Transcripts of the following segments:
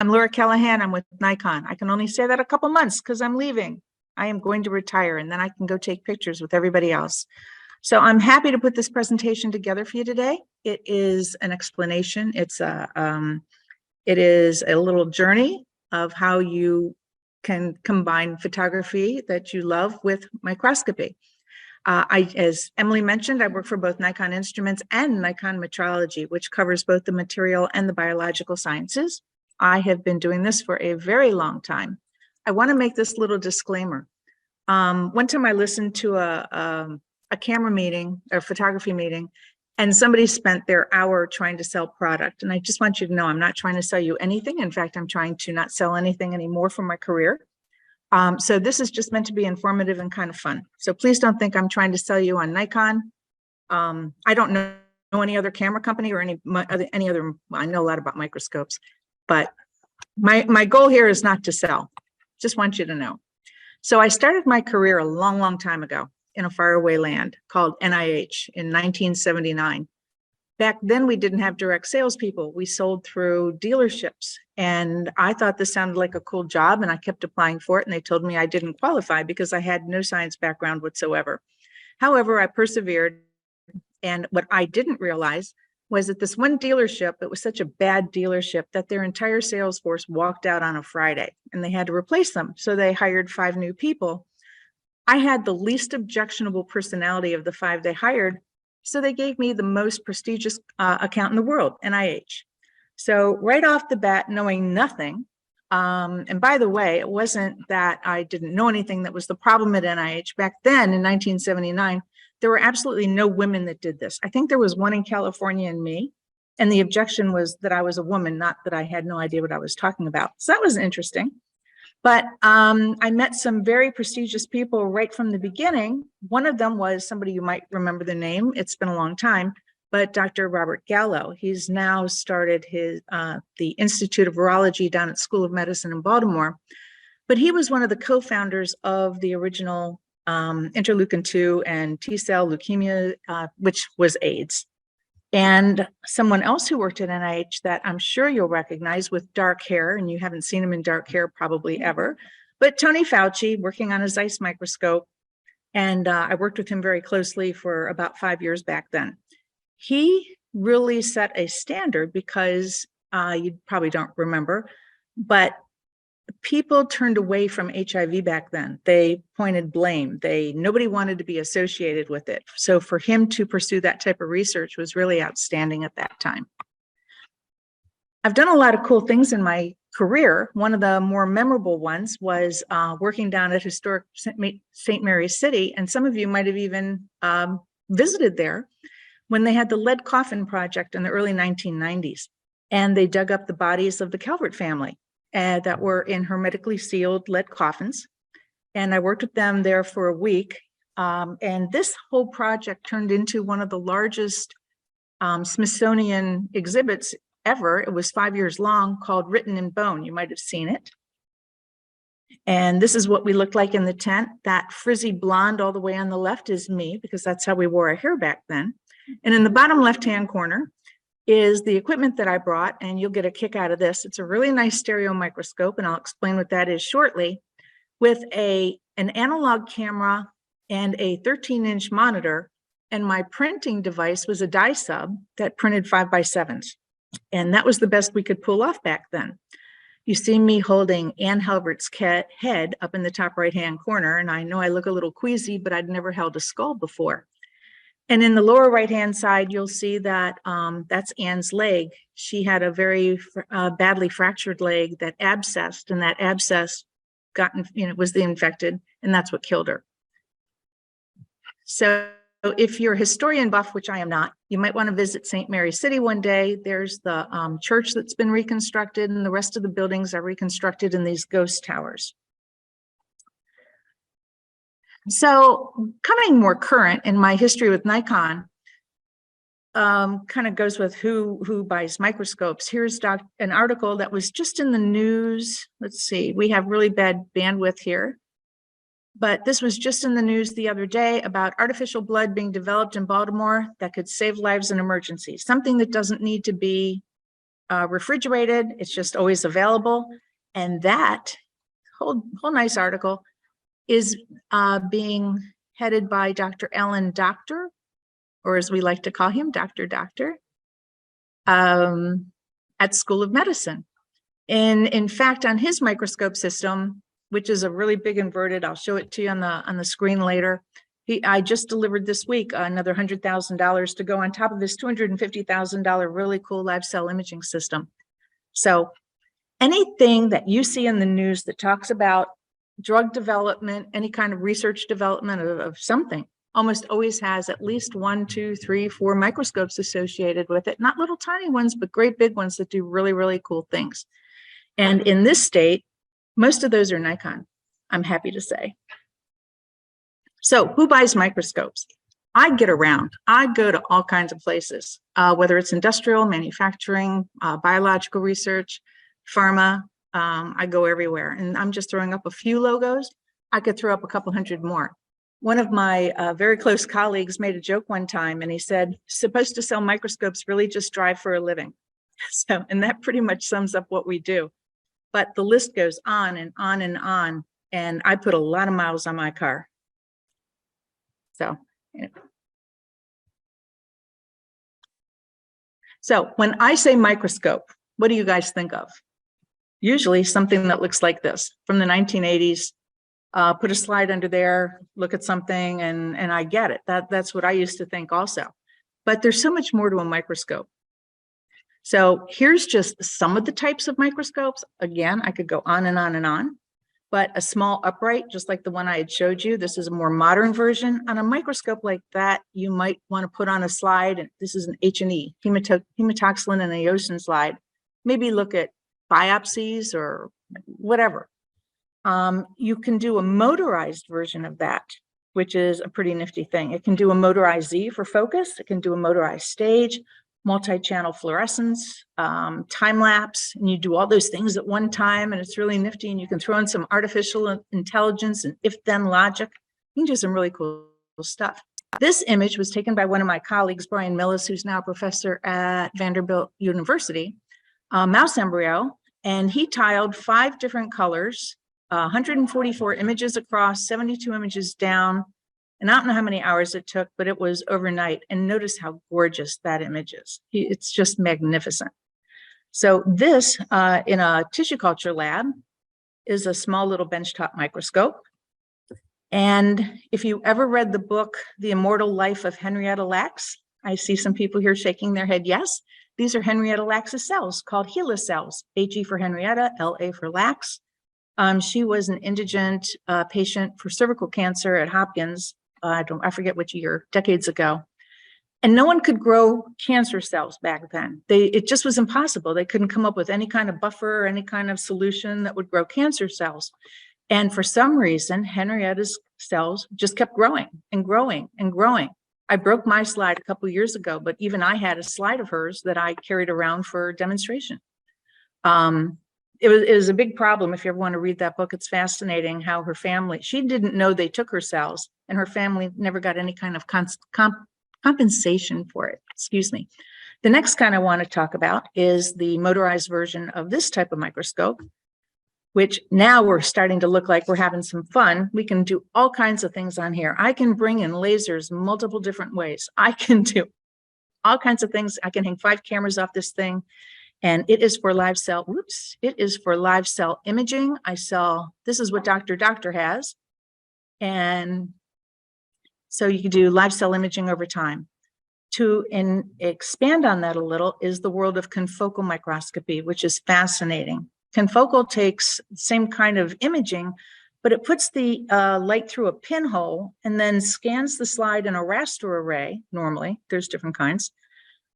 I'm Laura Kelehan. I'm with Nikon. I can only say that a couple months because I'm leaving. I am going to retire, and then I can go take pictures with everybody else. So I'm happy to put this presentation together for you today. It is an explanation. It is a little journey of how you can combine photography that you love with microscopy. As Emily mentioned, I work for both Nikon Instruments and Nikon Metrology, which covers both the material and the biological sciences. I have been doing this for a very long time. I want to make this little disclaimer. One time I listened to a camera meeting or photography meeting, and somebody spent their hour trying to sell product. And I just want you to know, I'm not trying to sell you anything. In fact, I'm trying to not sell anything anymore from my career. So this is just meant to be informative and kind of fun. So please don't think I'm trying to sell you on Nikon. I don't know any other camera company or any other, I know a lot about microscopes, but my goal here is not to sell. Just want you to know. So I started my career a long, long time ago in a faraway land called NIH in 1979. Back then, we didn't have direct salespeople. We sold through dealerships. And I thought this sounded like a cool job, and I kept applying for it. And they told me I didn't qualify because I had no science background whatsoever. However, I persevered. And what I didn't realize was that this one dealership, it was such a bad dealership that their entire sales force walked out on a Friday, and they had to replace them. So they hired 5 new people. I had the least objectionable personality of the 5 they hired. So they gave me the most prestigious account in the world, NIH. So right off the bat, knowing nothing, and by the way, it wasn't that I didn't know anything that was the problem at NIH. Back then in 1979, there were absolutely no women that did this. I think there was one in California and me, and the objection was that I was a woman, not that I had no idea what I was talking about. So that was interesting. But I met some very prestigious people right from the beginning. One of them was somebody you might remember the name. It's been a long time, but Dr. Robert Gallo. He's now started the Institute of Virology down at School of Medicine in Baltimore. But he was one of the co-founders of the original interleukin-2 and T-cell leukemia, which was AIDS. And someone else who worked at NIH that I'm sure you'll recognize with dark hair, and you haven't seen him in dark hair probably ever, but Tony Fauci, working on a Zeiss microscope. And I worked with him very closely for about 5 years back then. He really set a standard because you probably don't remember, but people turned away from HIV back then. They pointed blame. Nobody wanted to be associated with it. So for him to pursue that type of research was really outstanding at that time. I've done a lot of cool things in my career. One of the more memorable ones was working down at historic St. Mary's City. And some of you might have even visited there when they had the lead coffin project in the early 1990s. And they dug up the bodies of the Calvert family that were in hermetically sealed lead coffins. And I worked with them there for a week. And this whole project turned into one of the largest Smithsonian exhibits ever. It was 5 years long, called Written in Bone. You might have seen it. And this is what we looked like in the tent. That frizzy blonde all the way on the left is me, because that's how we wore our hair back then. And in the bottom left-hand corner is the equipment that I brought, and you'll get a kick out of this. It's a really nice stereo microscope, and I'll explain what that is shortly, with an analog camera and a 13-inch monitor, and my printing device was a dye sub that printed 5x7s, and that was the best we could pull off back then. You see me holding Ann Halbert's head up in the top right-hand corner, and I know I look a little queasy, but I'd never held a skull before. And in the lower right-hand side, you'll see that that's Ann's leg. She had a very badly fractured leg that abscessed, and that abscess was the infected, and that's what killed her. So if you're a historian buff, which I am not, you might want to visit St. Mary's City one day. There's the church that's been reconstructed, and the rest of the buildings are reconstructed in these ghost towers. So coming more current in my history with Nikon, kind of goes with who buys microscopes. Here's an article that was just in the news. Let's see, we have really bad bandwidth here. But this was just in the news the other day about artificial blood being developed in Baltimore that could save lives in emergencies, something that doesn't need to be refrigerated. It's just always available. And that whole nice article is being headed by Dr. Alan Doctor, or as we like to call him, Dr. Doctor, at School of Medicine. And in fact, on his microscope system, which is a really big inverted, I'll show it to you on the screen later. I just delivered this week another $100,000 to go on top of this $250,000 really cool live cell imaging system. So anything that you see in the news that talks about drug development, any kind of research development of something, almost always has at least 1, 2, 3, 4 microscopes associated with it. Not little tiny ones, but great big ones that do really, really cool things. And in this state, most of those are Nikon, I'm happy to say. So who buys microscopes? I get around. I go to all kinds of places, whether it's industrial, manufacturing, biological research, pharma. I go everywhere. And I'm just throwing up a few logos. I could throw up a couple hundred more. One of my very close colleagues made a joke one time, and he said, supposed to sell microscopes, really just drive for a living. So, and that pretty much sums up what we do. But the list goes on and on and on. And I put a lot of miles on my car. So, anyway. So when I say microscope, what do you guys think of? Usually something that looks like this from the 1980s. Put a slide under there, look at something, and I get it. That's what I used to think also. But there's so much more to a microscope. So here's just some of the types of microscopes. Again, I could go on and on and on. But a small upright, just like the one I had showed you, this is a more modern version. On a microscope like that, you might want to put on a slide, and this is an H&E, hematoxylin and eosin slide. Maybe look at biopsies or whatever. You can do a motorized version of that, which is a pretty nifty thing. It can do a motorized Z for focus. It can do a motorized stage, multi-channel fluorescence, time lapse, and you do all those things at one time, and it's really nifty, and you can throw in some artificial intelligence and if-then logic. You can do some really cool stuff. This image was taken by one of my colleagues, Brian Millis, who's now a professor at Vanderbilt University, mouse embryo, and he tiled 5 different colors, 144 images across, 72 images down, and I don't know how many hours it took, but it was overnight. And notice how gorgeous that image is. It's just magnificent. So this, in a tissue culture lab, is a small little benchtop microscope. And if you ever read the book, The Immortal Life of Henrietta Lacks, I see some people here shaking their head yes. These are Henrietta Lacks' cells called HeLa cells, HE for Henrietta, LA for Lacks. She was an indigent patient for cervical cancer at Hopkins. I forget which year, decades ago. And no one could grow cancer cells back then. It just was impossible. They couldn't come up with any kind of buffer or any kind of solution that would grow cancer cells. And for some reason, Henrietta's cells just kept growing and growing and growing. I broke my slide a couple of years ago, but even I had a slide of hers that I carried around for demonstration. It was a big problem. If you ever want to read that book, it's fascinating how her family, she didn't know they took her cells, and her family never got any kind of compensation for it. Excuse me. The next kind I want to talk about is the motorized version of this type of microscope, which now we're starting to look like we're having some fun. We can do all kinds of things on here. I can bring in lasers multiple different ways. I can do all kinds of things. I can hang 5 cameras off this thing. And it is for live cell, it is for live cell imaging. This is what Dr. Doctor has. And so you can do live cell imaging over time. To expand on that a little is the world of confocal microscopy, which is fascinating. Confocal takes the same kind of imaging, but it puts the light through a pinhole and then scans the slide in a raster array. Normally, there's different kinds,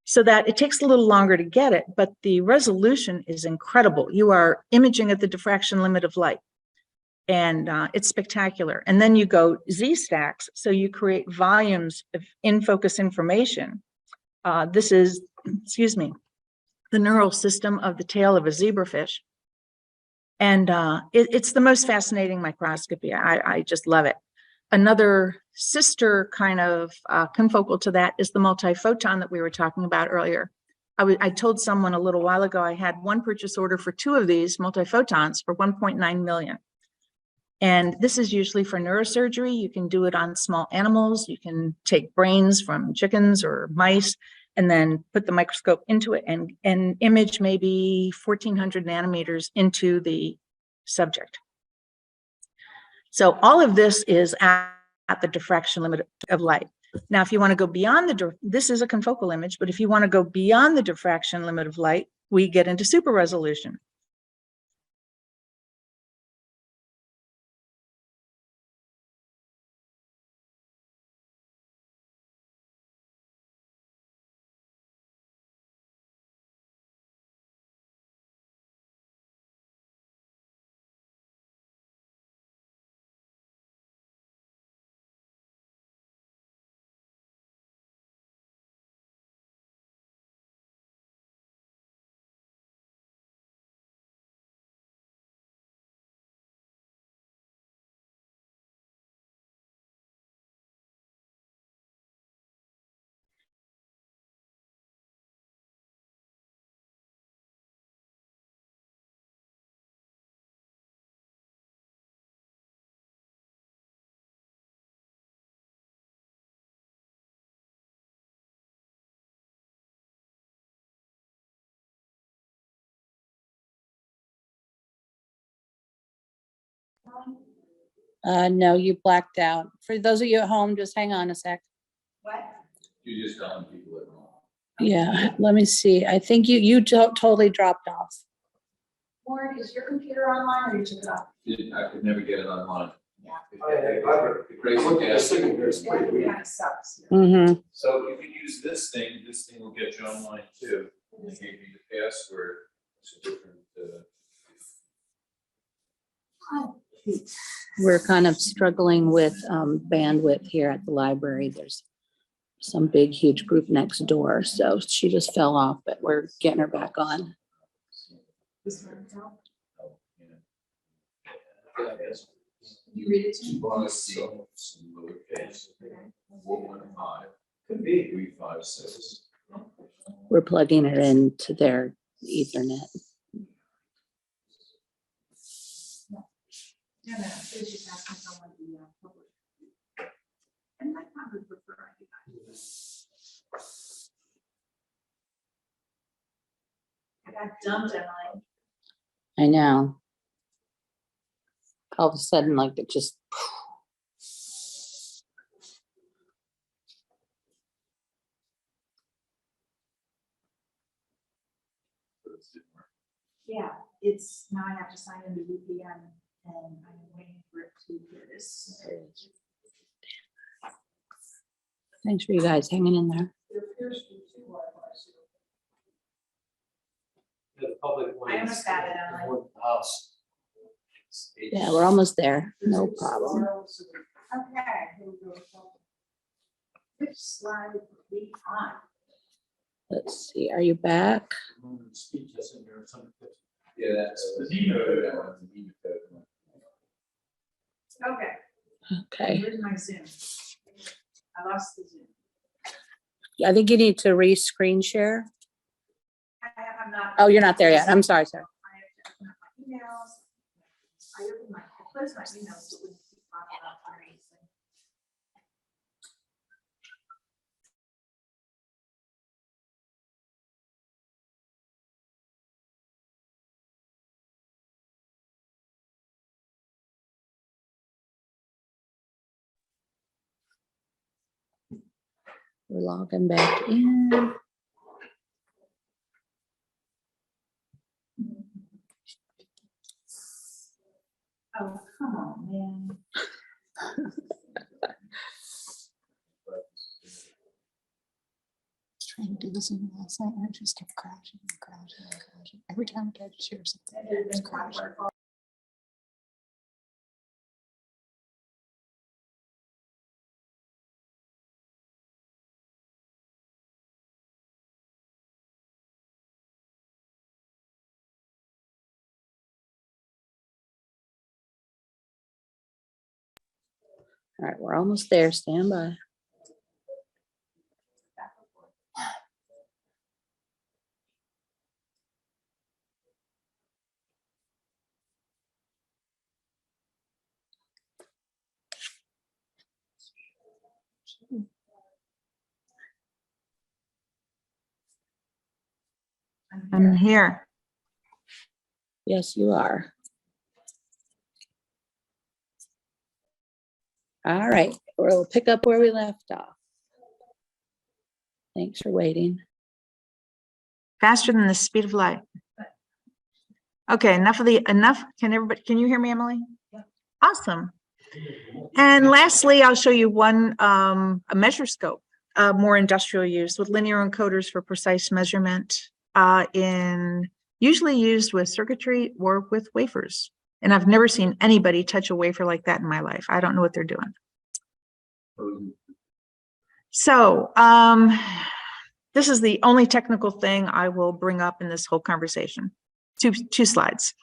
so that it takes a little longer to get it, but the resolution is incredible. You are imaging at the diffraction limit of light, and it's spectacular. And then you go Z-stacks, so you create volumes of in-focus information. This is, excuse me, the neural system of the tail of a zebrafish. And it's the most fascinating microscopy. I just love it. Another sister kind of confocal to that is the multiphoton that we were talking about earlier. I told someone a little while ago, I had one purchase order for 2 of these multiphotons for 1.9 million. And this is usually for neurosurgery. You can do it on small animals. You can take brains from chickens or mice and then put the microscope into it and image maybe 1400 nanometers into the subject. So all of this is at the diffraction limit of light. Now, if you want to go beyond this is a confocal image, but if you want to go beyond the diffraction limit of light, we get into super resolution. No, you blacked out. For those of you at home, just hang on a sec. What? You're just telling people at home. Yeah, let me see. I think you totally dropped off. Warren, is your computer online or you took it off? I could never get it online. Yeah. The crazy gas signal is pretty weak. Kind of sucks. Mm-hmm. So if you use this thing will get you online too. They gave me the password. It's a different, We're kind of struggling with bandwidth here at the library. There's some big, huge group next door. So she just fell off, but we're getting her back on. This one, no? You read it to me? Lowercase. 415. Could be. 356. We're plugging it into their Ethernet. No, no, it's just asking someone to publish. And I probably prefer I got dumped, Emily. I know. All of a sudden, like it just. Yeah, it's now I have to sign into VPN and I'm waiting for it to do this. Thanks for you guys hanging in there. I almost got it, Emily. Yeah, we're almost there. No problem. Okay, here we go. Which slide would be on? Let's see. Are you back? Yeah, that's the nematode. That one's the nematode. Okay, Okay. where's my Zoom? I lost the Zoom. I think you need to re-screen share. I'm not. Oh, you're not there yet. I'm sorry, sir. I have to open up my emails. I opened my, I closed my emails. So it wouldn't keep popping up on anything. We're logging back in. Oh, come on, man. Trying to do this in last night and it just kept crashing and crashing and crashing. Every time I tried to share something, it was crashing. All right, we're almost there. Stand by. I'm here. Yes, you are. All right, we'll pick up where we left off. Thanks for waiting. Faster than the speed of light. Okay, enough. Can you hear me, Emily? Yeah. Awesome. And lastly, I'll show you one, a measure scope, more industrial use with linear encoders for precise measurement, usually used with circuitry or with wafers. And I've never seen anybody touch a wafer like that in my life. I don't know what they're doing. So, this is the only technical thing I will bring up in this whole conversation. Two slides.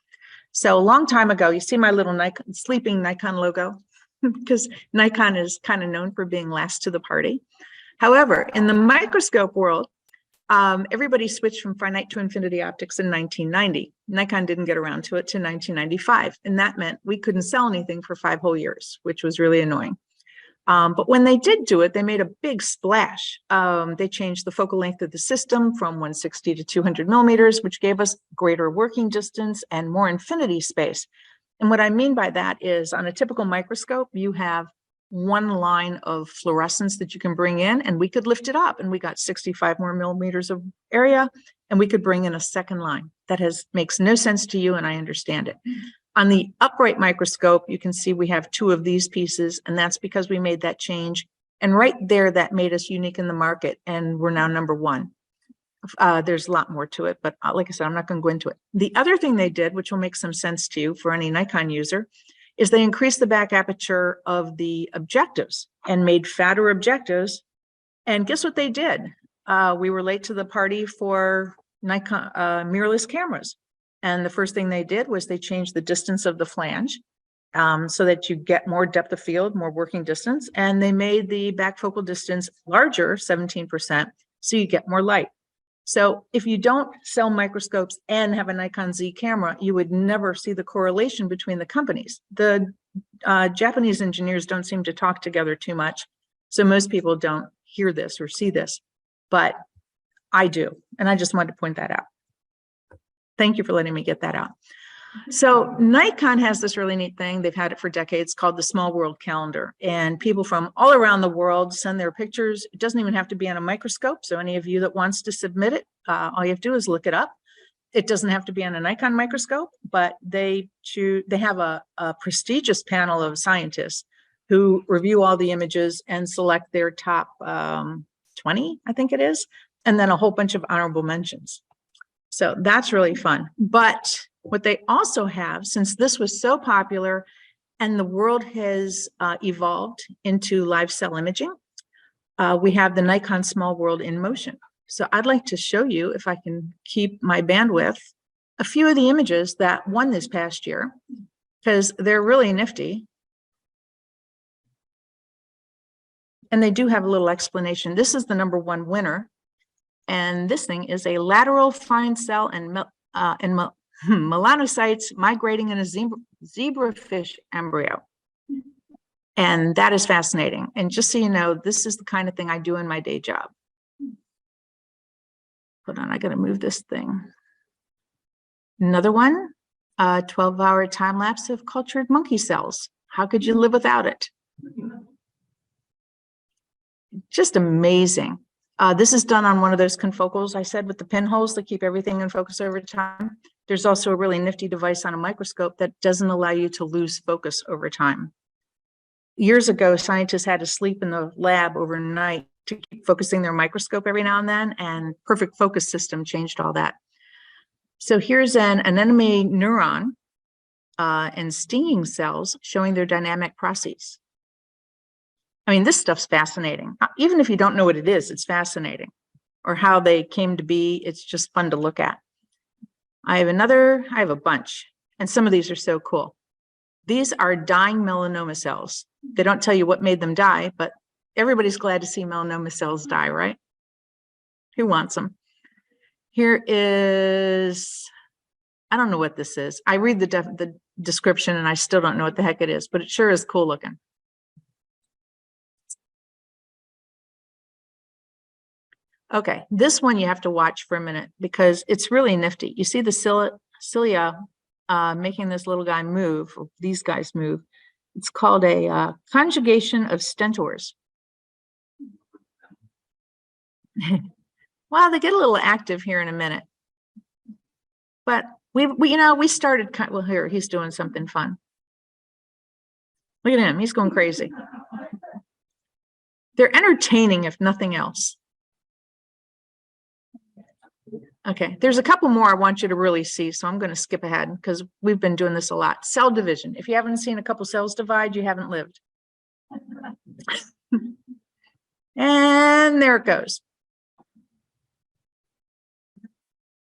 So a long time ago, you see my little Nikon, sleeping Nikon logo, because Nikon is kind of known for being last to the party. However, in the microscope world, everybody switched from finite to infinity optics in 1990. Nikon didn't get around to it to 1995, and that meant we couldn't sell anything for 5 whole years, which was really annoying. But when they did do it, they made a big splash. They changed the focal length of the system from 160 to 200 millimeters, which gave us greater working distance and more infinity space. And what I mean by that is on a typical microscope, you have one line of fluorescence that you can bring in, and we could lift it up and we got 65 more millimeters of area, and we could bring in a second line. That makes no sense to you, and I understand it. On the upright microscope, you can see we have 2 of these pieces, and that's because we made that change. And right there, that made us unique in the market, and we're now number 1. There's a lot more to it, but like I said, I'm not going to go into it. The other thing they did, which will make some sense to you for any Nikon user, is they increased the back aperture of the objectives and made fatter objectives. And guess what they did? We were late to the party for Nikon mirrorless cameras. And the first thing they did was they changed the distance of the flange so that you get more depth of field, more working distance. And they made the back focal distance larger, 17%, so you get more light. So if you don't sell microscopes and have a Nikon Z camera, you would never see the correlation between the companies. The Japanese engineers don't seem to talk together too much. So most people don't hear this or see this, but I do. And I just wanted to point that out. Thank you for letting me get that out. So Nikon has this really neat thing. They've had it for decades called the Small World Calendar. And people from all around the world send their pictures. It doesn't even have to be on a microscope. So any of you that wants to submit it, all you have to do is look it up. It doesn't have to be on a Nikon microscope, but they have a prestigious panel of scientists who review all the images and select their top 20, I think it is, and then a whole bunch of honorable mentions. So that's really fun. But what they also have, since this was so popular and the world has evolved into live cell imaging, we have the Nikon Small World in motion. So I'd like to show you, if I can keep my bandwidth, a few of the images that won this past year, because they're really nifty. And they do have a little explanation. This is the #1 winner. And this thing is a lateral fine cell and melanocytes migrating in a zebrafish embryo. And that is fascinating. And just so you know, this is the kind of thing I do in my day job. Hold on, I gotta move this thing. Another one, 12-hour time lapse of cultured monkey cells. How could you live without it? Just amazing. This is done on one of those confocals I said with the pinholes that keep everything in focus over time. There's also a really nifty device on a microscope that doesn't allow you to lose focus over time. Years ago, scientists had to sleep in the lab overnight to keep focusing their microscope every now and then, and Perfect Focus System changed all that. So here's an anemone neuron and stinging cells showing their dynamic processes. I mean, this stuff's fascinating. Even if you don't know what it is, it's fascinating. Or how they came to be, it's just fun to look at. I have a bunch, and some of these are so cool. These are dying melanoma cells. They don't tell you what made them die, but everybody's glad to see melanoma cells die, right? Who wants them? Here is, I don't know what this is. I read the description and I still don't know what the heck it is, but it sure is cool looking. Okay, this one you have to watch for a minute because it's really nifty. You see the cilia making this little guy move, or these guys move. It's called a conjugation of stentors. Well, they get a little active here in a minute. But we started, well, here, he's doing something fun. Look at him, he's going crazy. They're entertaining, if nothing else. Okay, there's a couple more I want you to really see, so I'm going to skip ahead because we've been doing this a lot. Cell division. If you haven't seen a couple cells divide, you haven't lived. And there it goes.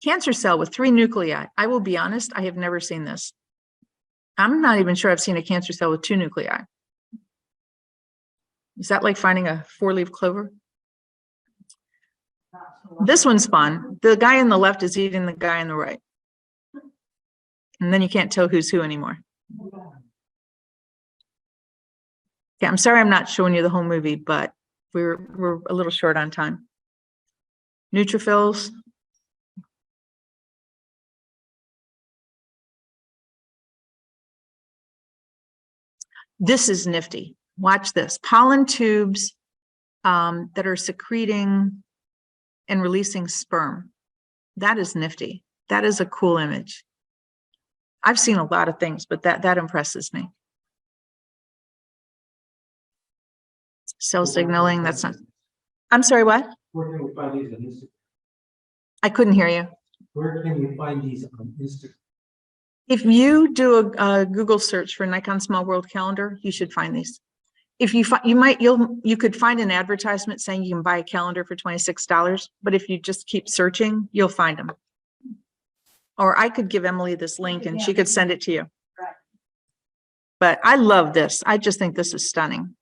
Cancer cell with 3 nuclei. I will be honest, I have never seen this. I'm not even sure I've seen a cancer cell with 2 nuclei. Is that like finding a 4-leaf clover? This one's fun. The guy on the left is eating the guy on the right. And then you can't tell who's who anymore. Okay, I'm sorry I'm not showing you the whole movie, but we're a little short on time. Neutrophils. This is nifty. Watch this. Pollen tubes that are secreting and releasing sperm. That is nifty. That is a cool image. I've seen a lot of things, but that impresses me. Cell signaling, that's not. I'm sorry, what? Where can we find these on Instagram? I couldn't hear you. Where can we find these on Instagram? If you do a Google search for Nikon Small World Calendar, you should find these. If you find, you could find an advertisement saying you can buy a calendar for $26, but if you just keep searching, you'll find them. Or I could give Emily this link and she could send it to you. But I love this. I just think this is stunning.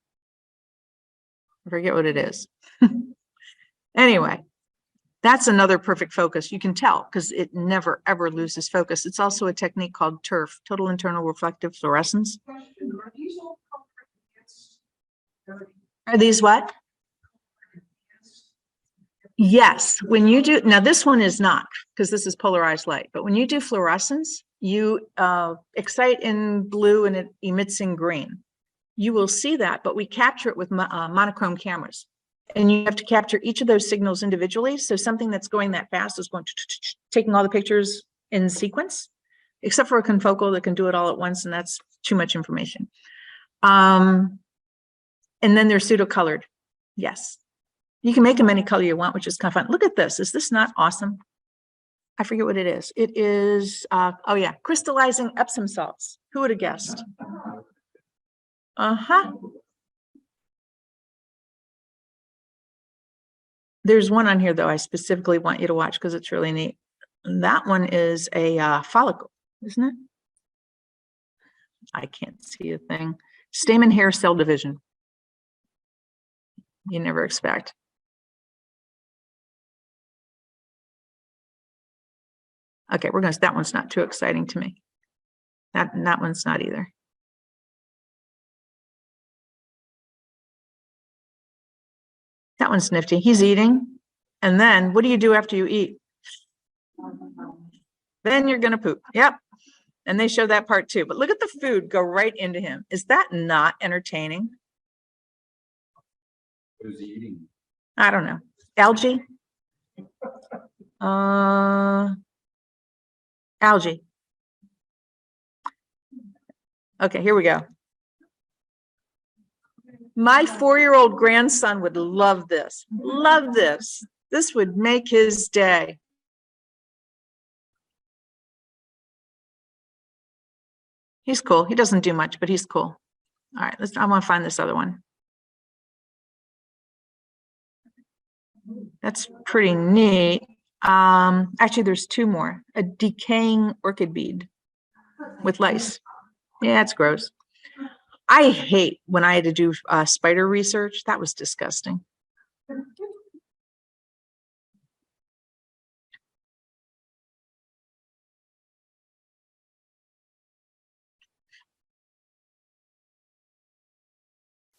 I forget what it is. Anyway, that's another perfect focus. You can tell because it never, ever loses focus. It's also a technique called TIRF, total internal reflective fluorescence. Are these what? Yes, when you do, now this one is not, because this is polarized light, but when you do fluorescence, you excite in blue and it emits in green. You will see that, but we capture it with monochrome cameras. And you have to capture each of those signals individually. So something that's going that fast is going taking all the pictures in sequence, except for a confocal that can do it all at once, and that's too much information. And then they're pseudo-colored. Yes. You can make them any color you want, which is kind of fun. Look at this. Is this not awesome? I forget what it is. It is, oh yeah, crystallizing Epsom salts. Who would have guessed? Uh-huh. There's one on here, though, I specifically want you to watch because it's really neat. And that one is a follicle, isn't it? I can't see a thing. Stamen hair cell division. You never expect. Okay, we're going to, that one's not too exciting to me. That one's not either. That one's nifty. He's eating. And then what do you do after you eat? Then you're going to poop. Yep. And they show that part too. But look at the food go right into him. Is that not entertaining? What is he eating? I don't know. Algae? Algae. Okay, here we go. My 4-year-old grandson would love this. Love this. This would make his day. He's cool. He doesn't do much, but he's cool. All right, I want to find this other one. That's pretty neat. Actually, there's 2 more. A decaying orchid bead with lice. Yeah, it's gross. I hate when I had to do spider research. That was disgusting.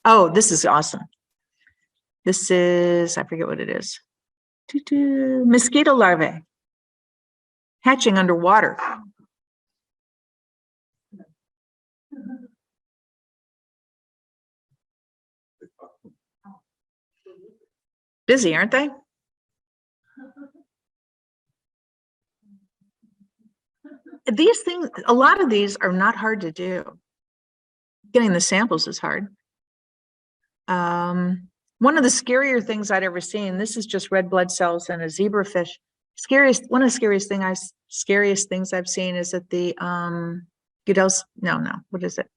Oh, this is awesome. This is, I forget what it is. Mosquito larvae hatching underwater. Busy, aren't they? These things, a lot of these are not hard to do. Getting the samples is hard. One of the scarier things I'd ever seen, this is just red blood cells in a zebrafish. One of the scariest things I've seen is at the what is it?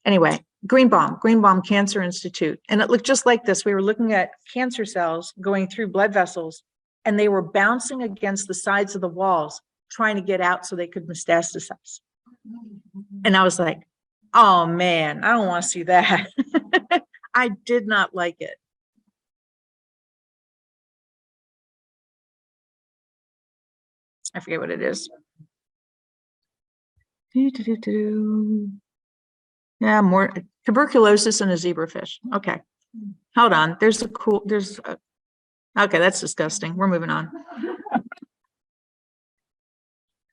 Anyway, Greenbaum Cancer Institute. And it looked just like this. We were looking at cancer cells going through blood vessels, and they were bouncing against the sides of the walls, trying to get out so they could metastasize. And I was like, oh man, I don't want to see that. I did not like it. I forget what it is. Yeah, more tuberculosis in a zebrafish. Okay, hold on. Okay, that's disgusting. We're moving on.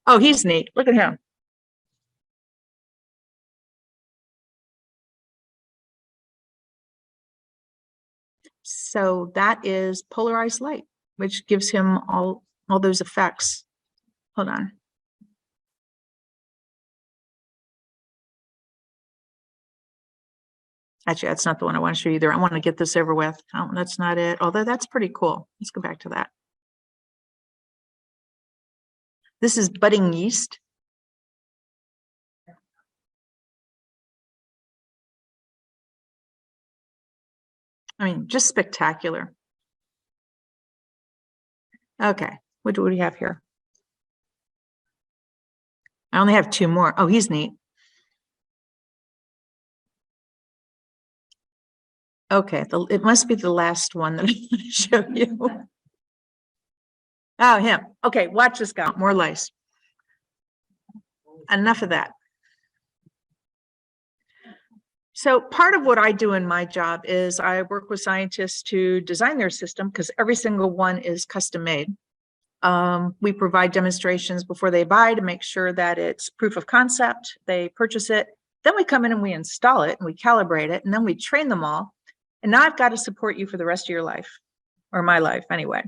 Oh, he's neat. Look at him. So that is polarized light, which gives him all those effects. Hold on. Actually, that's not the one I want to show you either. I want to get this over with. Oh, that's not it. Although that's pretty cool. Let's go back to that. This is budding yeast. I mean, just spectacular. Okay, what do we have here? I only have two more. Oh, he's neat. Okay, it must be the last one that I'm going to show you. Oh, him. Okay, watch this guy. More lice. Enough of that. So part of what I do in my job is I work with scientists to design their system because every single one is custom made. We provide demonstrations before they buy to make sure that it's proof of concept. They purchase it. Then we come in and we install it and we calibrate it and then we train them all. And now I've got to support you for the rest of your life, or my life anyway,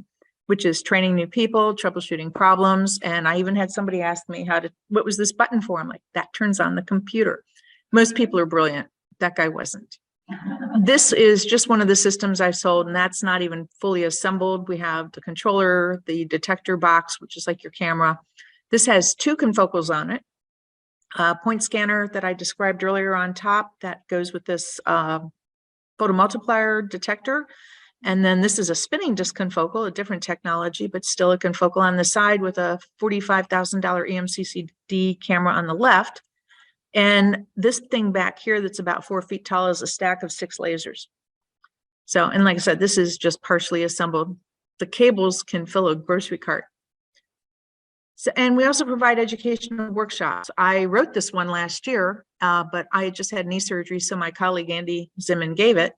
which is training new people, troubleshooting problems. And I even had somebody ask me what was this button for? I'm like, that turns on the computer. Most people are brilliant. That guy wasn't. This is just one of the systems I sold, and that's not even fully assembled. We have the controller, the detector box, which is like your camera. This has two confocals on it. Point scanner that I described earlier on top that goes with this photomultiplier detector. And then this is a spinning disc confocal, a different technology, but still a confocal on the side with a $45,000 EMCCD camera on the left. And this thing back here that's about 4 feet tall is a stack of 6 lasers. So, and like I said, this is just partially assembled. The cables can fill a grocery cart. So, and we also provide educational workshops. I wrote this one last year, but I just had knee surgery, so my colleague Andy Zimmon gave it.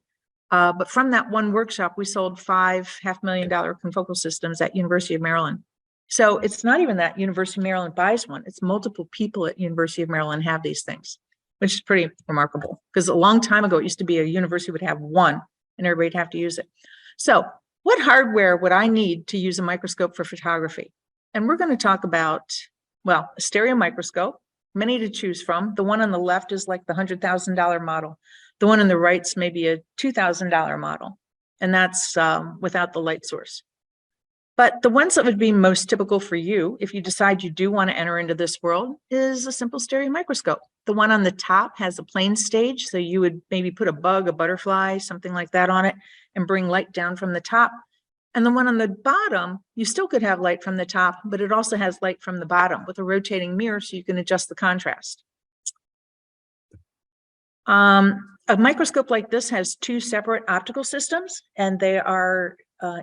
But from that one workshop, we sold 5 $500,000 confocal systems at University of Maryland. So it's not even that University of Maryland buys one. It's multiple people at University of Maryland have these things, which is pretty remarkable. Because a long time ago, it used to be a university would have one and everybody'd have to use it. So what hardware would I need to use a microscope for photography? And we're going to talk about, well, a stereo microscope, many to choose from. The one on the left is like the $100,000 model. The one on the right's maybe a $2,000 model. And that's without the light source. But the ones that would be most typical for you, if you decide you do want to enter into this world, is a simple stereo microscope. The one on the top has a plane stage, so you would maybe put a bug, a butterfly, something like that on it, and bring light down from the top. And the one on the bottom, you still could have light from the top, but it also has light from the bottom with a rotating mirror, so you can adjust the contrast. A microscope like this has 2 separate optical systems, and they are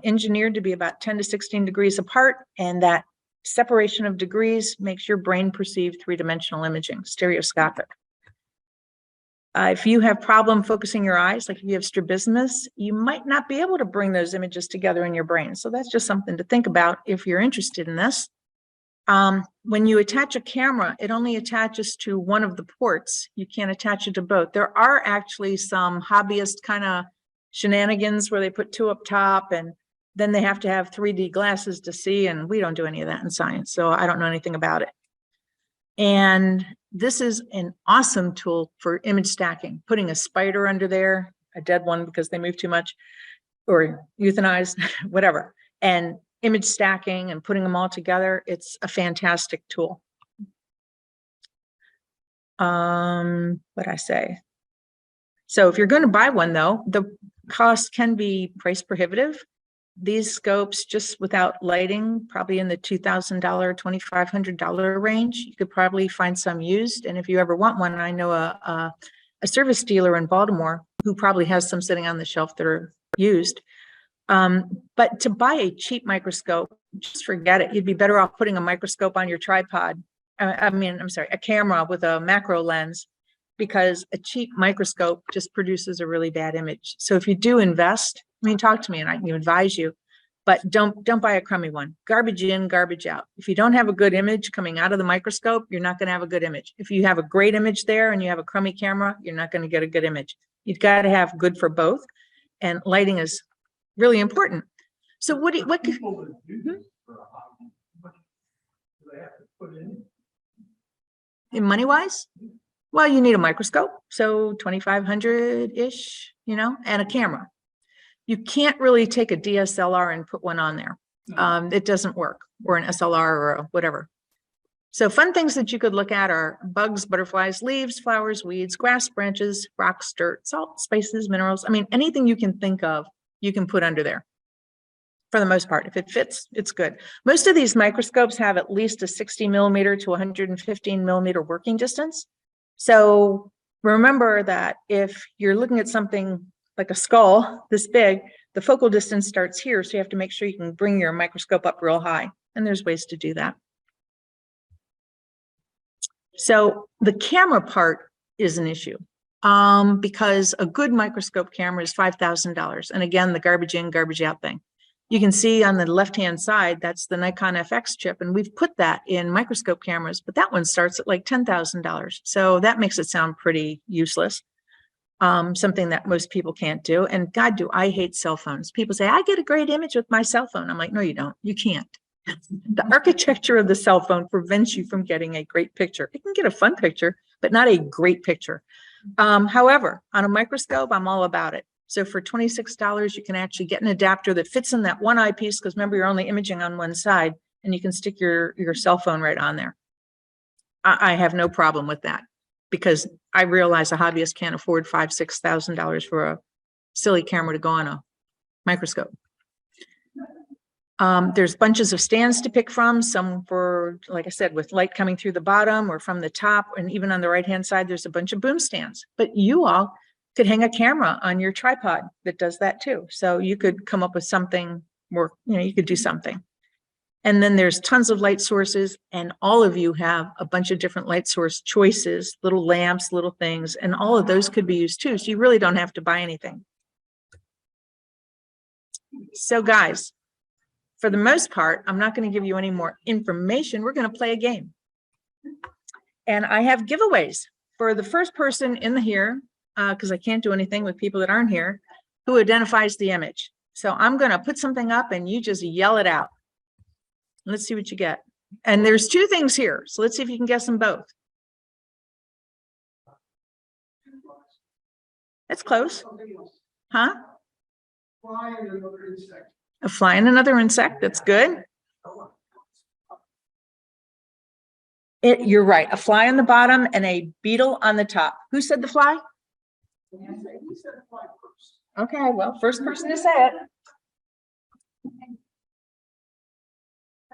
engineered to be about 10 to 16 degrees apart, and that separation of degrees makes your brain perceive 3-dimensional imaging, stereoscopic. If you have problem focusing your eyes, like if you have strabismus, you might not be able to bring those images together in your brain. So that's just something to think about if you're interested in this. When you attach a camera, it only attaches to one of the ports. You can't attach it to both. There are actually some hobbyist kind of shenanigans where they put two up top and then they have to have 3D glasses to see, and we don't do any of that in science, so I don't know anything about it. And this is an awesome tool for image stacking, putting a spider under there, a dead one because they move too much, or euthanized, whatever, and image stacking and putting them all together. It's a fantastic tool. What I say? So if you're going to buy one though, the cost can be price prohibitive. These scopes, just without lighting, probably in the $2,000, $2,500 range. You could probably find some used. And if you ever want one, I know a service dealer in Baltimore who probably has some sitting on the shelf that are used. But to buy a cheap microscope, just forget it. You'd be better off putting a microscope on your tripod. I'm sorry, a camera with a macro lens, because a cheap microscope just produces a really bad image. So if you do invest, talk to me and I can advise you, but don't buy a crummy one. Garbage in, garbage out. If you don't have a good image coming out of the microscope, you're not going to have a good image. If you have a great image there and you have a crummy camera, you're not going to get a good image. You've got to have good for both, and lighting is really important. So what People that do this for a hobby, what do they have to put in? money wise? Well, you need a microscope, so 2,500-ish, and a camera. You can't really take a DSLR and put one on there. It doesn't work, or an SLR or whatever. So fun things that you could look at are bugs, butterflies, leaves, flowers, weeds, grass, branches, rocks, dirt, salt, spices, minerals. Anything you can think of, you can put under there. For the most part, if it fits, it's good. Most of these microscopes have at least a 60 millimeter to 115 millimeter working distance. So remember that if you're looking at something like a skull this big, the focal distance starts here. So you have to make sure you can bring your microscope up real high. And there's ways to do that. So the camera part is an issue because a good microscope camera is $5,000. And again, the garbage in, garbage out thing. You can see on the left-hand side, that's the Nikon FX chip. And we've put that in microscope cameras, but that one starts at like $10,000. So that makes it sound pretty useless. Something that most people can't do. And God, do I hate cell phones. People say, I get a great image with my cell phone. I'm like, no, you don't. You can't. The architecture of the cell phone prevents you from getting a great picture. It can get a fun picture, but not a great picture. However, on a microscope, I'm all about it. So for $26, you can actually get an adapter that fits in that one eyepiece, because remember, you're only imaging on one side, and you can stick your cell phone right on there. I have no problem with that, because I realize a hobbyist can't afford $5,000, $6,000 for a silly camera to go on a microscope. There's bunches of stands to pick from, some for, like I said, with light coming through the bottom or from the top, and even on the right-hand side, there's a bunch of boom stands. But you all could hang a camera on your tripod that does that too. So you could come up with something more, you could do something. And then there's tons of light sources, and all of you have a bunch of different light source choices, little lamps, little things, and all of those could be used too. So you really don't have to buy anything. So guys, for the most part, I'm not going to give you any more information. We're going to play a game. And I have giveaways for the first person in here, because I can't do anything with people that aren't here, who identifies the image. So I'm going to put something up and you just yell it out. Let's see what you get. And there's two things here. So let's see if you can guess them both. That's close. Huh? Fly and another insect. A fly and another insect. That's good. You're right. A fly on the bottom and a beetle on the top. Who said the fly? He said fly first. Okay, well, first person to say it.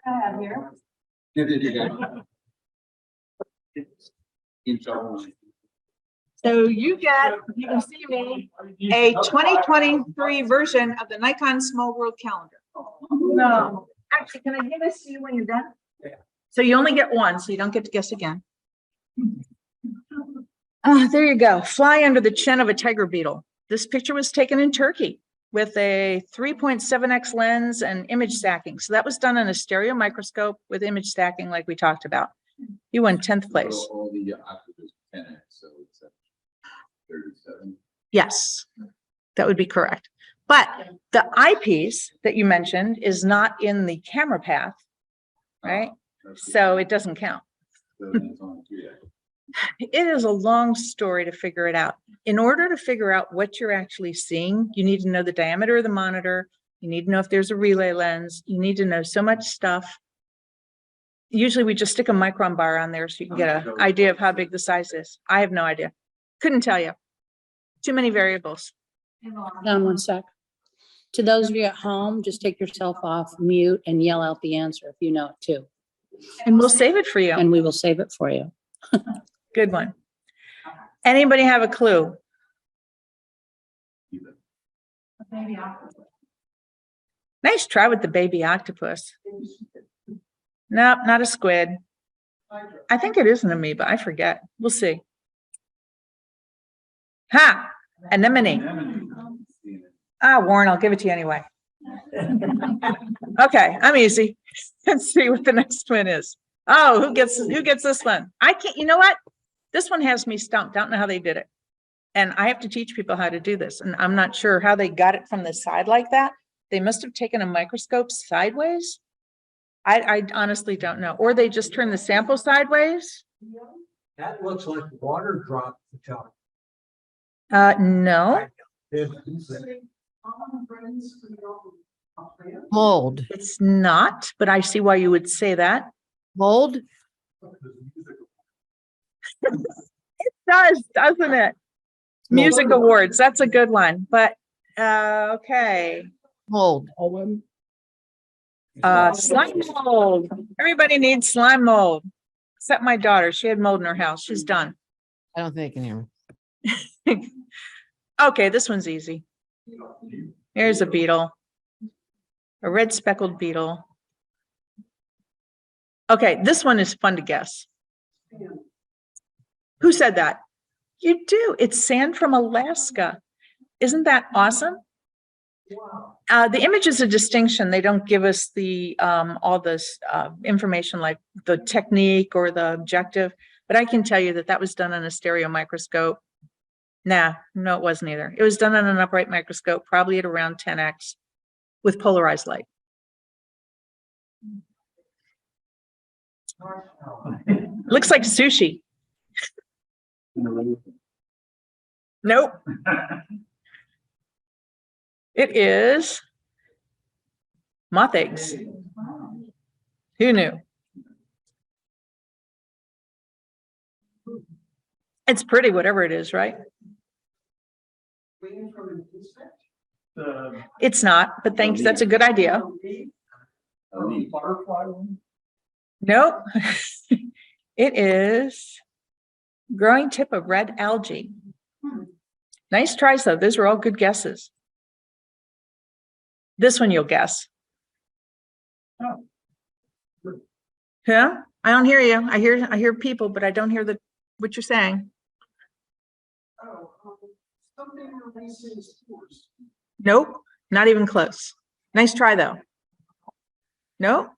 I have here. So you get, you can see me, a 2023 version of the Nikon Small World Calendar. No, actually, can I give this to you when you're done? Yeah. So you only get one, so you don't get to guess again. There you go. Fly under the chin of a tiger beetle. This picture was taken in Turkey with a 3.7x lens and image stacking. So that was done on a stereo microscope with image stacking like we talked about. You won 10th place. All the octopus 10x, so it's 37. Yes, that would be correct. But the eyepiece that you mentioned is not in the camera path, right? So it doesn't count. So then it's on 3x. It is a long story to figure it out. In order to figure out what you're actually seeing, you need to know the diameter of the monitor. You need to know if there's a relay lens. You need to know so much stuff. Usually we just stick a micron bar on there so you can get an idea of how big the size is. I have no idea. Couldn't tell you. Too many variables. Down one sec. To those of you at home, just take yourself off mute and yell out the answer if you know it too. And we'll save it for you. And we will save it for you. Good one. Anybody have a clue? Nice try with the baby octopus. Nope, not a squid. I think it is an amoeba. I forget. We'll see. Ha! Anemone. Warren, I'll give it to you anyway. Okay, I'm easy. Let's see what the next one is. Oh, who gets this one? I can't, you know what? This one has me stumped. Don't know how they did it. And I have to teach people how to do this. And I'm not sure how they got it from the side like that. They must have taken a microscope sideways. I honestly don't know. Or they just turned the sample sideways. That looks like water drop photography. No, Mold. it's not, but I see why you would say that. Mold? It does, doesn't it? Music awards, that's a good one, but, okay. Mold. Slime mold. Everybody needs slime mold, except my daughter. She had mold in her house. She's done. I don't think I can hear me. Okay, this one's easy. Here's a beetle. A red speckled beetle. Okay, this one is fun to guess. Who said that? You do. It's sand from Alaska. Isn't that awesome? The image is a distinction. They don't give us the all this information like the technique or the objective, but I can tell you that that was done on a stereo microscope. Nah, no, it wasn't either. It was done on an upright microscope, probably at around 10x with polarized light. Looks like sushi. Nope. It is moth eggs. Who knew? It's pretty, whatever it is, right? It's not, but thanks. That's a good idea. Butterfly one? Nope. It is growing tip of red algae. Nice tries though. Those were all good guesses. This one you'll guess. Yeah, I don't hear you. I hear people, but I don't hear what you're saying. Something releasing spores. Nope, not even close. Nice try though. Nope.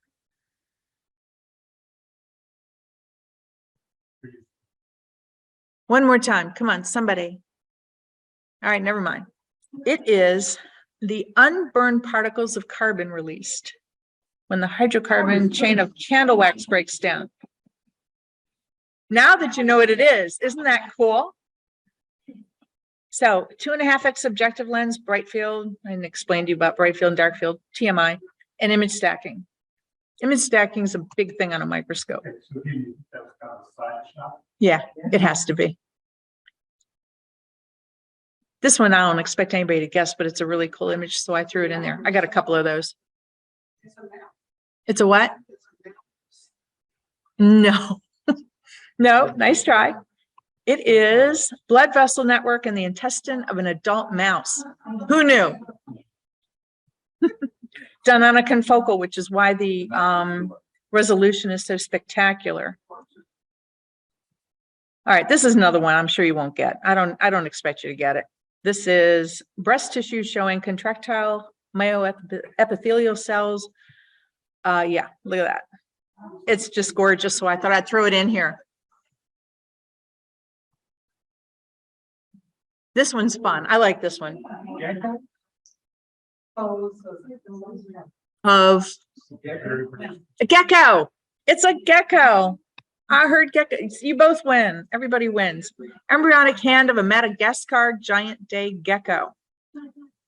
One more time. Come on, somebody. All right, never mind. It is the unburned particles of carbon released when the hydrocarbon chain of candle wax breaks down. Now that you know what it is, isn't that cool? So 2.5x objective lens, bright field, and explained to you about bright field and dark field, TMI, and image stacking. Image stacking is a big thing on a microscope. So he, that was kind of a side shot. Yeah, it has to be. This one, I don't expect anybody to guess, but it's a really cool image, so I threw it in there. I got a couple of those. It's a what? No. No, nice try. It is blood vessel network in the intestine of an adult mouse. Who knew? Done on a confocal, which is why the resolution is so spectacular. All right, this is another one I'm sure you won't get. I don't expect you to get it. This is breast tissue showing contractile myoepithelial cells. Yeah, look at that. It's just gorgeous, so I thought I'd throw it in here. This one's fun. I like this one. Of a gecko. It's a gecko. I heard gecko. You both win. Everybody wins. Embryonic hand of a Madagascar giant day gecko.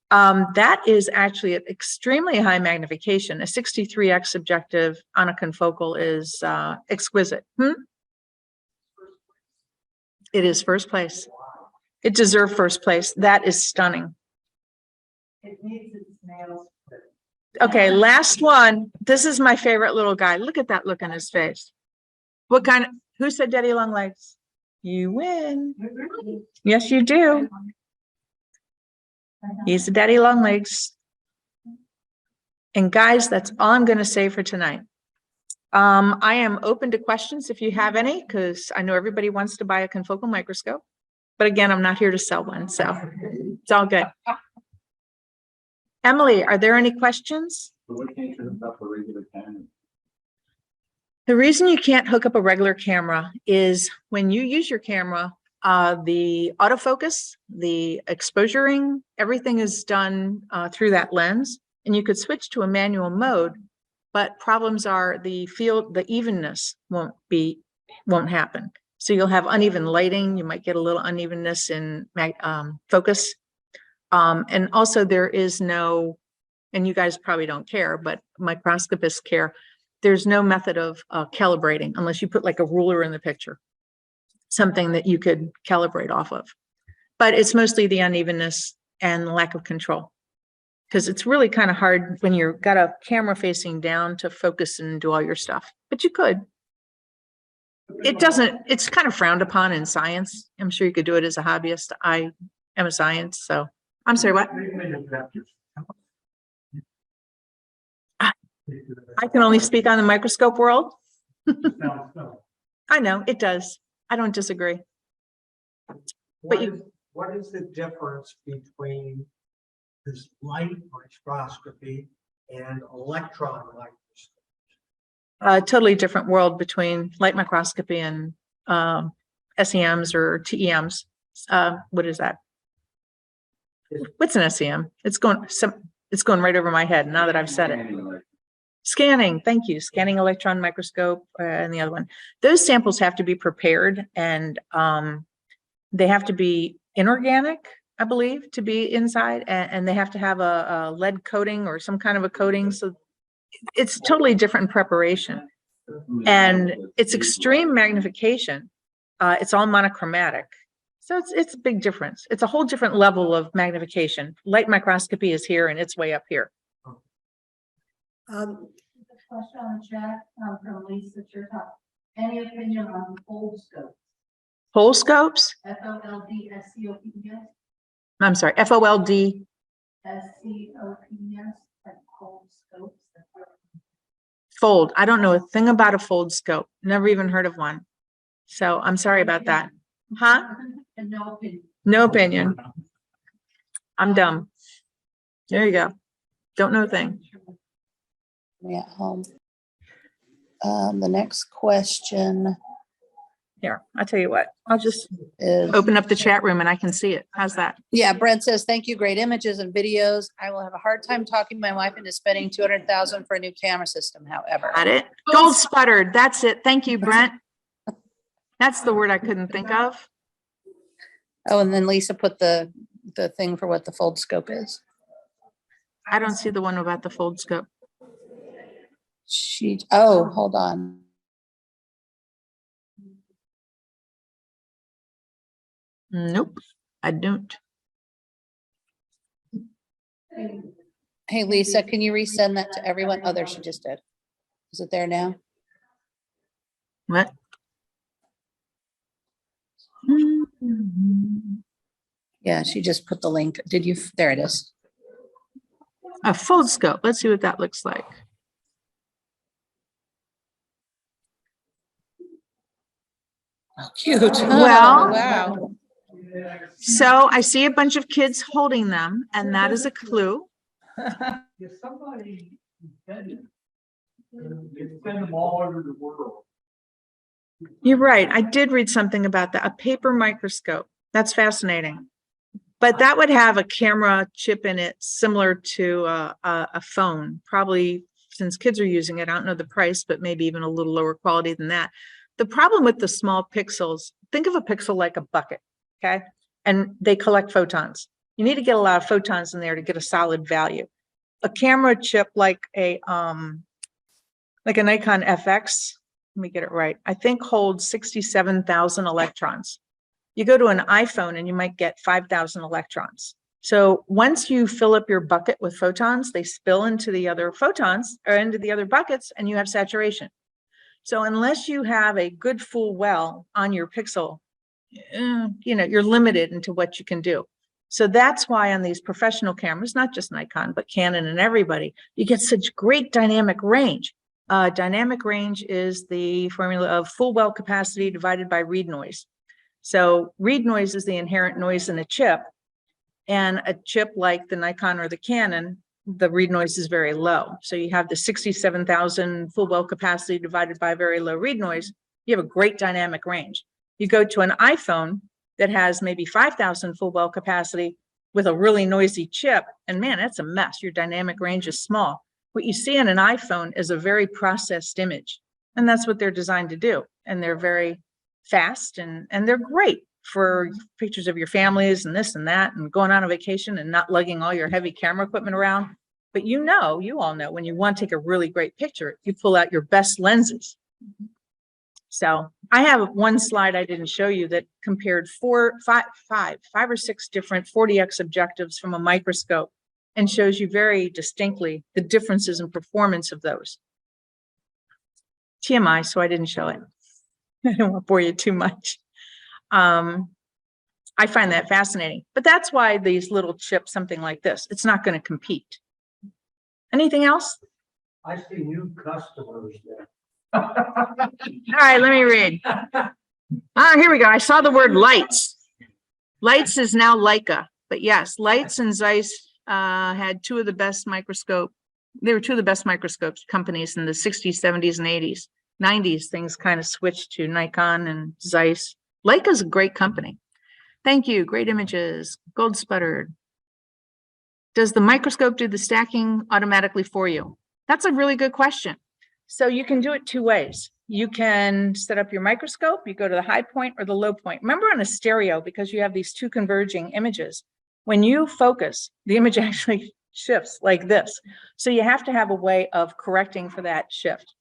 That is actually at extremely high magnification. A 63x objective on a confocal is exquisite. It is first place. It deserved first place. That is stunning. Okay, last one. This is my favorite little guy. Look at that look on his face. What kind of, who said daddy long legs? You win. Yes, you do. He's the daddy long legs. And guys, that's all I'm going to say for tonight. I am open to questions if you have any, because I know everybody wants to buy a confocal microscope. But again, I'm not here to sell one, so it's all good. Emily, are there any questions? The reason you can't hook up a regular camera is when you use your camera, the autofocus, the exposuring, everything is done through that lens, and you could switch to a manual mode, but problems are the field, the evenness won't happen. So you'll have uneven lighting. You might get a little unevenness in focus. And also there is no, and you guys probably don't care, but microscopists care. There's no method of calibrating unless you put like a ruler in the picture, something that you could calibrate off of. But it's mostly the unevenness and lack of control, because it's really kind of hard when you've got a camera facing down to focus and do all your stuff, but you could. It doesn't, it's kind of frowned upon in science. I'm sure you could do it as a hobbyist. I am a science, so I'm sorry, what? I can only speak on the microscope world. I know, it does. I don't disagree. What is the difference between this light microscopy and electron microscopy? A totally different world between light microscopy and SEMs or TEMs. What is that? What's an SEM? It's going right over my head now that I've said it. Scanning, thank you. Scanning electron microscope and the other one. Those samples have to be prepared, and they have to be inorganic, I believe, to be inside, and they have to have a lead coating or some kind of a coating. So it's totally different preparation, and it's extreme magnification. It's all monochromatic. So it's a big difference. It's a whole different level of magnification. Light microscopy is here and it's way up here. Question on the chat from Lisa Chertoff. Any opinion on fold scopes? Whole scopes? FOLDSCOPS? I'm sorry, FOLD. SCOPS, like fold scopes. Fold. I don't know a thing about a fold scope. Never even heard of one. So I'm sorry about that. Huh? And no opinion. No opinion. I'm dumb. There you go. Don't know a thing. At home. The next question Here, I'll tell you what. I'll just is, open up the chat room and I can see it. How's that? yeah, Brent says, thank you, great images and videos. I will have a hard time talking my wife into spending 200,000 for a new camera system, however. Got it. Gold sputtered. That's it. Thank you, Brent. That's the word I couldn't think of. Oh, and then Lisa put the thing for what the fold scope is. I don't see the one about the fold scope. Oh, hold on. Nope, I don't. Hey, Lisa, can you resend that to everyone? Oh, there, she just did. Is it there now? What? Yeah, she just put the link. Did you? There it is. A fold scope. Let's see what that looks like. Cute. Well- Wow. So I see a bunch of kids holding them, and that is a clue. If somebody invented, they send them all over the world. You're right. I did read something about that, a paper microscope. That's fascinating. But that would have a camera chip in it similar to a phone, probably since kids are using it. I don't know the price, but maybe even a little lower quality than that. The problem with the small pixels, think of a pixel like a bucket, okay? And they collect photons. You need to get a lot of photons in there to get a solid value. A camera chip like a Nikon FX, let me get it right, I think holds 67,000 electrons. You go to an iPhone and you might get 5,000 electrons. So once you fill up your bucket with photons, they spill into the other photons or into the other buckets and you have saturation. So unless you have a good full well on your pixel, you're limited into what you can do. So that's why on these professional cameras, not just Nikon, but Canon and everybody, you get such great dynamic range. Dynamic range is the formula of full well capacity divided by read noise. So read noise is the inherent noise in a chip, and a chip like the Nikon or the Canon, the read noise is very low. So you have the 67,000 full well capacity divided by very low read noise, you have a great dynamic range. You go to an iPhone that has maybe 5,000 full well capacity with a really noisy chip, and man, that's a mess. Your dynamic range is small. What you see on an iPhone is a very processed image, and that's what they're designed to do. And they're very fast and they're great for pictures of your families and this and that and going on a vacation and not lugging all your heavy camera equipment around. But you all know when you want to take a really great picture, you pull out your best lenses. So I have one slide I didn't show you that compared five or six different 40x objectives from a microscope and shows you very distinctly the differences in performance of those. TMI, so I didn't show it. I don't want to bore you too much. I find that fascinating, but that's why these little chips, something like this, it's not going to compete. Anything else? I see new customers there. All right, let me read. Here we go. I saw the word lights. Lights is now Leica, but yes, Lights and Zeiss had two of the best microscope. They were two of the best microscopes companies in the 60s, 70s, and 80s. 90s, things kind of switched to Nikon and Zeiss. Leica's a great company. Thank you. Great images. Gold sputtered. Does the microscope do the stacking automatically for you? That's a really good question. So you can do it two ways. You can set up your microscope, you go to the high point or the low point. Remember on a stereo, because you have these two converging images, when you focus, the image actually shifts like this. So you have to have a way of correcting for that shift.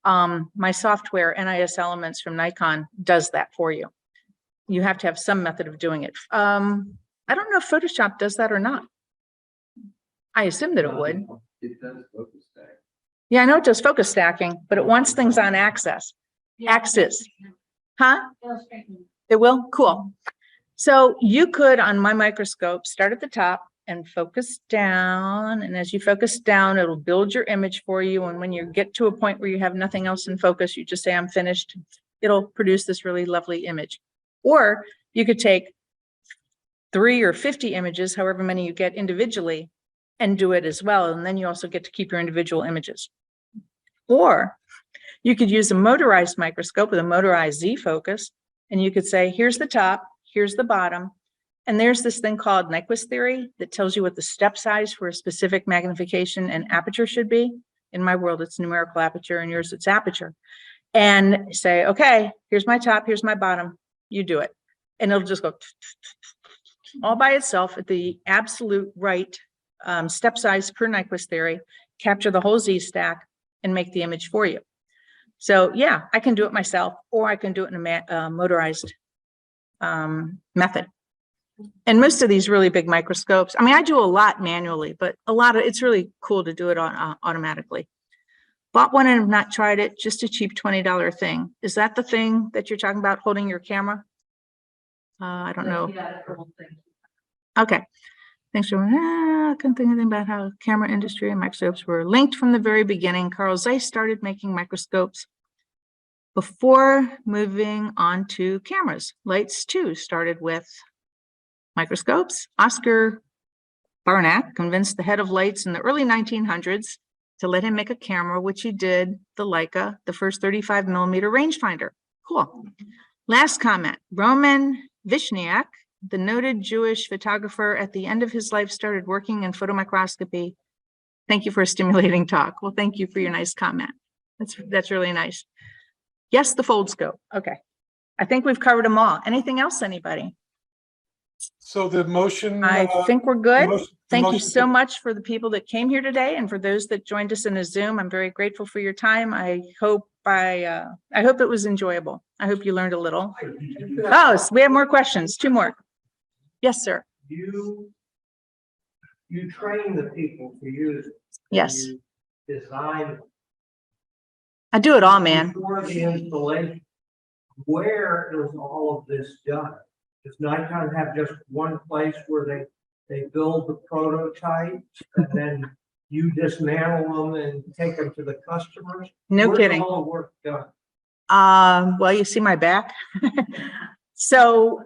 My software, NIS Elements from Nikon, does that for you. You have to have some method of doing it. I don't know if Photoshop does that or not. I assume that it would. It does focus stack. Yeah, I know it does focus stacking, but it wants things on axis. Huh? It will? Cool. So you could, on my microscope, start at the top and focus down. And as you focus down, it'll build your image for you. And when you get to a point where you have nothing else in focus, you just say, I'm finished. It'll produce this really lovely image. Or you could take 3 or 50 images, however many you get individually, and do it as well. And then you also get to keep your individual images. Or you could use a motorized microscope with a motorized Z focus. And you could say, here's the top, here's the bottom. And there's this thing called Nyquist theory that tells you what the step size for a specific magnification and aperture should be. In my world, it's numerical aperture, and yours, it's aperture. And say, okay, here's my top, here's my bottom, you do it. And it'll just go all by itself at the absolute right step size per Nyquist theory, capture the whole Z stack and make the image for you. So yeah, I can do it myself, or I can do it in a motorized method. And most of these really big microscopes, I mean, I do a lot manually, but it's really cool to do it on automatically. Bought one and have not tried it, just a cheap $20 thing. Is that the thing that you're talking about, holding your camera? I don't know. Okay. Thanks for, I couldn't think anything about how camera industry and microscopes were linked from the very beginning. Carl Zeiss started making microscopes Before moving on to cameras, lights too started with microscopes. Oscar Barnack convinced the head of lights in the early 1900s to let him make a camera, which he did, the Leica, the first 35mm rangefinder. Cool. Last comment, Roman Vishniak, the noted Jewish photographer at the end of his life, started working in photomicroscopy. Thank you for a stimulating talk. Well, thank you for your nice comment. That's really nice. Yes, the fold scope. Okay. I think we've covered them all. Anything else, anybody? So the motion. I think we're good. motion- the Thank you motion so to- much for the people that came here today and for those that joined us in a Zoom. I'm very grateful for your time. I hope it was enjoyable. I hope you learned a little. Oh, so we have more questions. Two more. Yes, sir. You train the people to use it. Yes. You design I do it all, man. before the installation. Where is all of this done? Does Nikon have just one place where they build the prototypes and then you dismantle them and take them to the customers? No Where's kidding. all the work done? Well, you see my back. So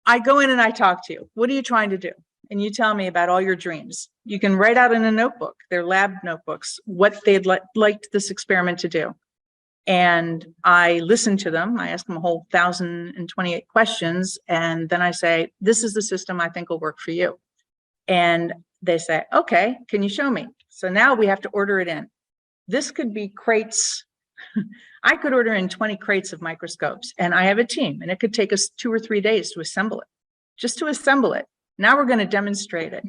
I go in and I talk to you. What are you trying to do? And you tell me about all your dreams. You can write out in a notebook, their lab notebooks, what they'd liked this experiment to do. And I listen to them. I ask them a whole 1,028 questions. And then I say, this is the system I think will work for you. And they say, okay, can you show me? So now we have to order it in. This could be crates. I could order in 20 crates of microscopes, and I have a team, and it could take us 2 or 3 days to assemble it, just to assemble it. Now we're going to demonstrate it.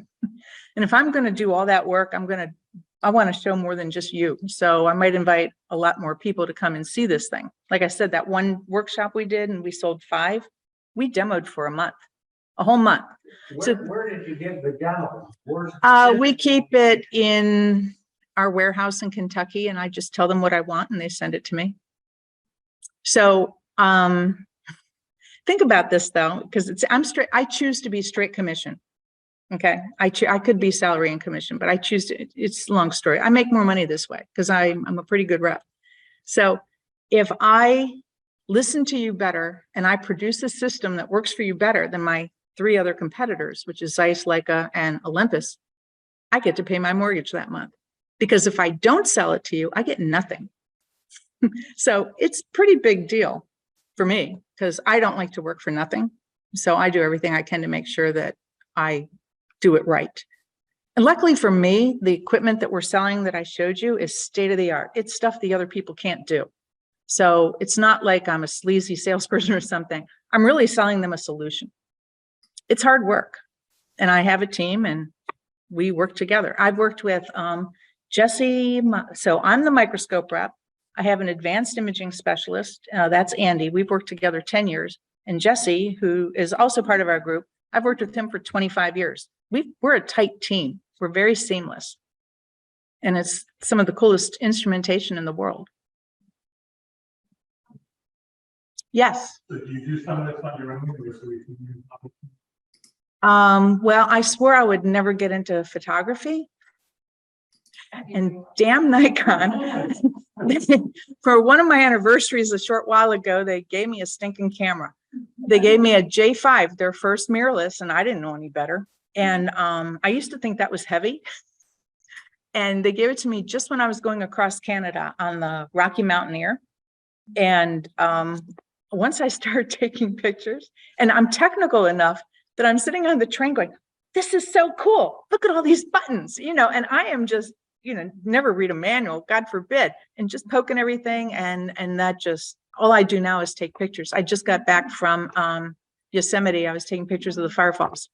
And if I'm going to do all that work, I want to show more than just you. So I might invite a lot more people to come and see this thing. Like I said, that one workshop we did and we sold 5, we demoed for a whole month. Where did you get the demo? We keep it in our warehouse in Kentucky, and I just tell them what I want and they send it to me. So think about this though, because I choose to be straight commission. Okay, I could be salary and commission, but I choose to. It's a long story. I make more money this way because I'm a pretty good rep. So if I listen to you better and I produce a system that works for you better than my 3 other competitors, which is Zeiss, Leica, and Olympus, I get to pay my mortgage that month. Because if I don't sell it to you, I get nothing. So it's a pretty big deal for me because I don't like to work for nothing. So I do everything I can to make sure that I do it right. And luckily for me, the equipment that we're selling that I showed you is state of the art. It's stuff the other people can't do. So it's not like I'm a sleazy salesperson or something. I'm really selling them a solution. It's hard work. And I have a team and we work together. I've worked with Jesse. So I'm the microscope rep. I have an advanced imaging specialist. That's Andy. We've worked together 10 years. And Jesse, who is also part of our group, I've worked with him for 25 years. We're a tight team. We're very seamless. And it's some of the coolest instrumentation in the world. Yes. So do you do some of this on your own? Or so we can use Well, I swore I would never get into photography. And damn Nikon, for one of my anniversaries a short while ago, they gave me a stinking camera. They gave me a J5, their first mirrorless, and I didn't know any better. And I used to think that was heavy. And they gave it to me just when I was going across Canada on the Rocky Mountaineer. And once I started taking pictures, and I'm technical enough that I'm sitting on the train going, this is so cool. Look at all these buttons, and I am just, never read a manual, God forbid, and just poking everything. And that just, all I do now is take pictures. I just got back from Yosemite. I was taking pictures of the firefalls.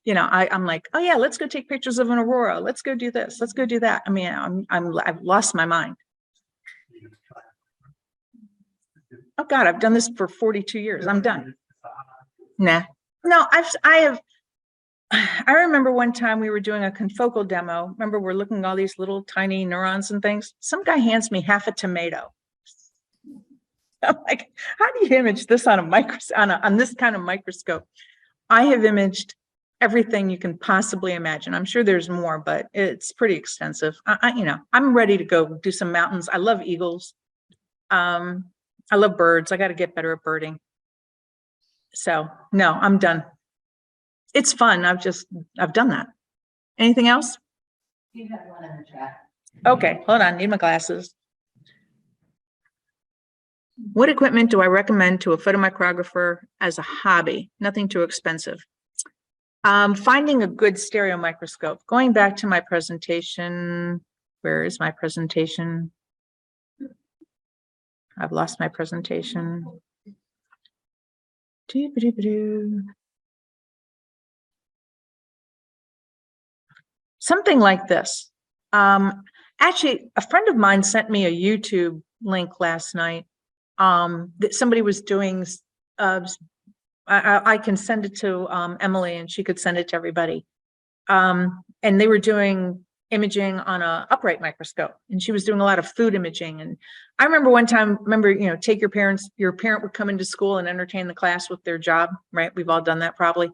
I'm like, oh yeah, let's go take pictures of an aurora. Let's go do this. Let's go do that. I mean, I've lost my mind. Oh God, I've done this for 42 years. I'm done. Nah, no, I remember one time we were doing a confocal demo. Remember, we're looking at all these little tiny neurons and things. Some guy hands me half a tomato. I'm like, how do you image this on on this kind of microscope? I have imaged everything you can possibly imagine. I'm sure there's more, but it's pretty extensive. I'm ready to go do some mountains. I love eagles. I love birds. I got to get better at birding. So no, I'm done. It's fun. I've done that. Anything else? You have one in the chat. Okay, hold on. Need my glasses. What equipment do I recommend to a photomicrographer as a hobby? Nothing too expensive. Finding a good stereo microscope. Going back to my presentation. Where is my presentation? I've lost my presentation. Something like this. Actually, a friend of mine sent me a YouTube link last night. That somebody was doing, I can send it to Emily and she could send it to everybody. And they were doing imaging on a upright microscope, and she was doing a lot of food imaging. And I remember one time, take your parent would come into school and entertain the class with their job, right? We've all done that probably.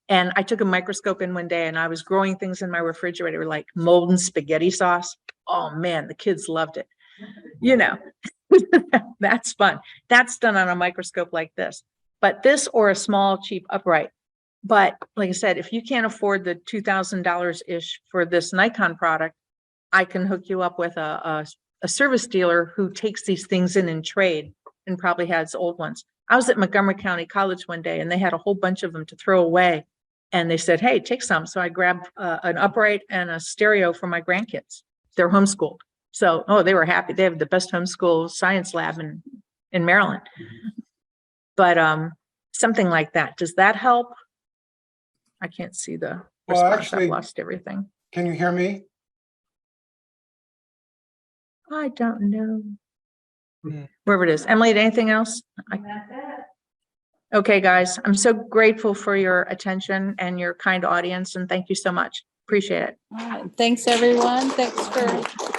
And I took a microscope in one day and I was growing things in my refrigerator, like mold and spaghetti sauce. Oh man, the kids loved it. That's fun. That's done on a microscope like this, but this or a small, cheap upright. But like I said, if you can't afford the $2,000-ish for this Nikon product, I can hook you up with a service dealer who takes these things in trade and probably has old ones. I was at Montgomery County College one day and they had a whole bunch of them to throw away. And they said, hey, take some. So I grabbed an upright and a stereo for my grandkids. They're homeschooled. So, they were happy. They have the best homeschool science lab in Maryland. But something like that. Does that help? I can't see the Well, response. actually- I've lost everything. Can you hear me? I don't know. Hmm. Wherever it is. Emily, anything else? And that's it. Okay, guys, I'm so grateful for your attention and your kind audience, and thank you so much. Appreciate it. All right. Thanks, everyone. Thanks for